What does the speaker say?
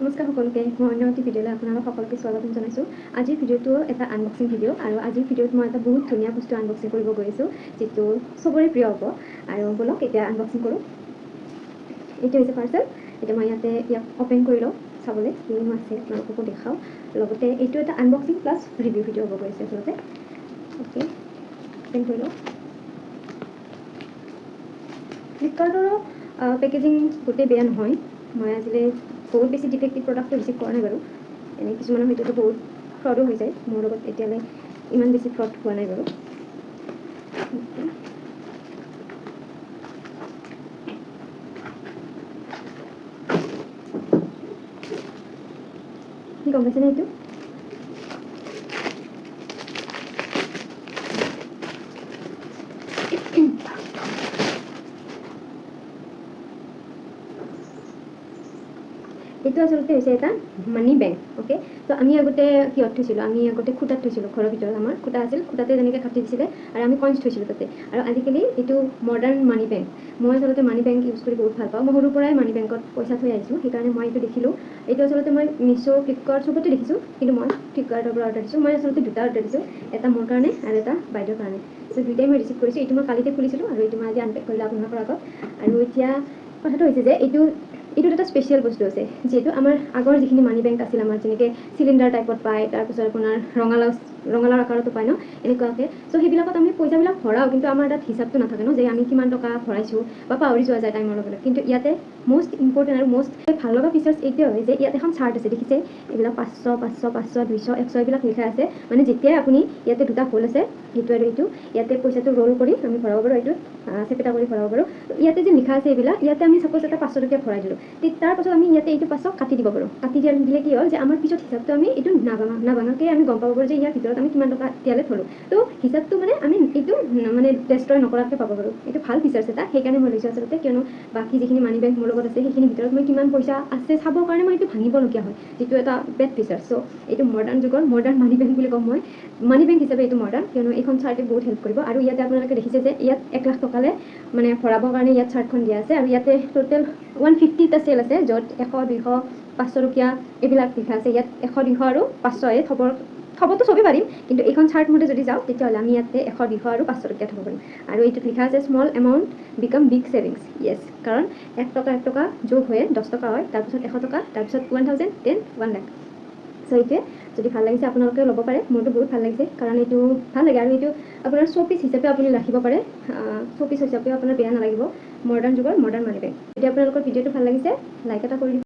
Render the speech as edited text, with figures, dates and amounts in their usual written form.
নমস্কাৰ সকলোকে মই অন্য এটি ভিডিঅ'লৈ আপোনালোক সকলোকে স্বাগতম জনাইছোঁ। আজিৰ ভিডিঅ'টো এটা আনবক্সিং ভিডিঅ' আৰু আজিৰ ভিডিঅ'ত মই এটা বহুত ধুনীয়া বস্তু আনবক্সিং কৰিব গৈ আছোঁ, যিটো চবৰে প্ৰিয় হ'ব। আৰু বলক এতিয়া আনবক্সিং কৰোঁ। এইটো হৈছে পাৰ্চেল। এতিয়া মই ইয়াক অপেন কৰি লওঁ চাবলৈ কিনো আছে, আপোনালোককো দেখাওঁ। লগতে এইটো এটা আনবক্সিং প্লাছ ৰিভিউ ভিডিঅ' হ'ব গৈছে আচলতে। অ'কে, অপেন কৰি লওঁ। ফ্লিপকাৰ্টৰো পেকেজিং গোটেই বেয়া নহয়। মই আজিলৈ বহুত বেছি ডিফেক্টিভ প্ৰডাক্টটো ৰিচিভ কৰা নাই বাৰু। এনেই কিছুমানৰ হয়তো বহুত ফ্ৰডো হৈ যায়, মোৰ লগত এতিয়ালৈ ইমান বেছি ফ্ৰড হোৱা নাই বাৰু। কি গম পাইছেনে এইটো? এইটো আচলতে হৈছে এটা মানি বেংক। অ'কে, তো আমি আগতে কিহত থৈছিলোঁ? আমি আগতে খুটাত থৈছিলোঁ। ঘৰৰ ভিতৰত আমাৰ খুটা আছিল, খুটাতে যেনেকৈ কাটি দিছিলে আৰু আমি কইনছ থৈছিলোঁ তাতে। আৰু আজিকালি এইটো মডাৰ্ণ মানি বেংক। মই আচলতে মানি বেংক ইউজ কৰি বহুত ভাল পাওঁ। মই সৰুৰ পৰাই মানি বেংকত পইচা থৈ আহিছোঁ, সেইকাৰণে মই এইটো দেখিলোঁ। এইটো আচলতে মই মিছ', ফ্লিপকাৰ্ট চবতে দেখিছোঁ, কিন্তু মই ফ্লিপকাৰ্টৰ পৰা অৰ্ডাৰ দিছোঁ। মই আচলতে দুটা অৰ্ডাৰ দিছোঁ, এটা মোৰ কাৰণে আৰু এটা বাইদেউৰ কাৰণে। চ' দুইটাই মই ৰিচিভ কৰিছোঁ। এইটো মই কালিতে খুলিছিলোঁ আৰু এইটো মই আজি আনপেক কৰিলোঁ আপোনালোকৰ আগত। আৰু এতিয়া কথাটো হৈছে যে এইটোত এটা স্পেচিয়েল বস্তু আছে, যিহেতু আমাৰ আগৰ যিখিনি মানি বেংক আছিল, আমাৰ যেনেকৈ চিলিণ্ডাৰ টাইপত পায়, তাৰপিছত আপোনাৰ ৰঙালাও আকাৰতো পায় ন, এনেকুৱাকৈ। চ' সেইবিলাকত আমি পইচাবিলাক ভৰাওঁ, কিন্তু আমাৰ তাত হিচাপটো নাথাকে ন, যে আমি কিমান টকা ভৰাইছোঁ বা পাহৰি যোৱা যায় টাইমৰ লগত। কিন্তু ইয়াতে মষ্ট ইম্পৰ্টেণ্ট আৰু মষ্ট ভাল লগা ফিচাৰ্ছ এইটোৱে হয় যে ইয়াত এখন চাৰ্ট আছে, দেখিছে? এইবিলাক 500, 500, 500, 200, 100 এইবিলাক লিখা আছে। মানে যেতিয়াই আপুনি ইয়াতে দুটা হোল আছে, সেইটো আৰু এইটো, ইয়াতে পইচাটো ৰোল কৰি আমি ভৰাব পাৰোঁ, এইটো চেপেটা কৰি ভৰাব পাৰোঁ। ইয়াতে যে লিখা আছে এইবিলাক, ইয়াতে আমি ছাপ'জ এটা 500 টকীয়া ভৰাই দিলোঁ, তাৰপাছত আমি ইয়াতে এইটো 500 কাটি দিব পাৰোঁ। কাটি দিলে কি হ'ল যে আমাৰ পিছত হিচাপটো আমি এইটো নাভাঙাকৈ আমি গম পাব পাৰোঁ যে ইয়াৰ ভিতৰত আমি কিমান টকা এতিয়ালৈ থলোঁ। তো হিচাপটো মানে আমি এইটো মানে ডেষ্ট্ৰয় নকৰাকৈ পাব পাৰোঁ। এইটো ভাল ফিচাৰ্ছ এটা, সেইকাৰণে মই লৈছোঁ আচলতে। কিয়নো বাকী যিখিনি মানি বেংক মোৰ লগত আছে, সেইখিনিৰ ভিতৰত মই কিমান পইচা আছে চাবৰ কাৰণে মই এইটো ভাঙিবলগীয়া হয়, যিটো এটা বেড ফিচাৰ্ছ। চ' এইটো মডাৰ্ণ যুগৰ মডাৰ্ণ মানি বেংক বুলি ক'ম মই। মানি বেংক হিচাপে এইটো মডাৰ্ণ, কিয়নো এইখন চাৰ্টে বহুত হেল্প কৰিব। আৰু ইয়াতে আপোনালোকে দেখিছে যে ইয়াত 1 লাখ টকালৈ মানে ভৰাবৰ কাৰণে ইয়াত চাৰ্টখন দিয়া আছে। আৰু ইয়াতে টোটেল 150টা চেল আছে, য'ত 100, 200, 500 টকীয়া এইবিলাক লিখা আছে। ইয়াত 100, 200 আৰু 500 থ'বতো চবেই পাৰিম, কিন্তু এইখন চাৰ্ট মতে যদি যাওঁ, তেতিয়াহ'লে আমি ইয়াতে 100, 200 আৰু 500 টকীয়া থ'ব পাৰিম। আৰু এইটোত লিখা আছে small amount become big savings. Yes, কাৰণ 1 টকা যোগ হৈয়ে 10 টকা হয়, তাৰপিছত 100 টকা, তাৰপিছত 1000, 10, 1 লাখ। চ' এইটোৱে, যদি ভাল লাগিছে আপোনালোকেও ল'ব পাৰে। মোৰতো বহুত ভাল লাগিছে, কাৰণ এইটো ভাল লাগে। আৰু এইটো আপোনাৰ শ্ব'পিচ হিচাপে আপুনি ৰাখিব পাৰে, শ্ব'পিচ হিচাপেও আপোনাৰ বেয়া নালাগিব। মডাৰ্ণ যুগৰ মডাৰ্ণ মানি বেংক। যদি আপোনালোকৰ ভিডিঅ'টো ভাল লাগিছে, লাইক এটা কৰি দিব।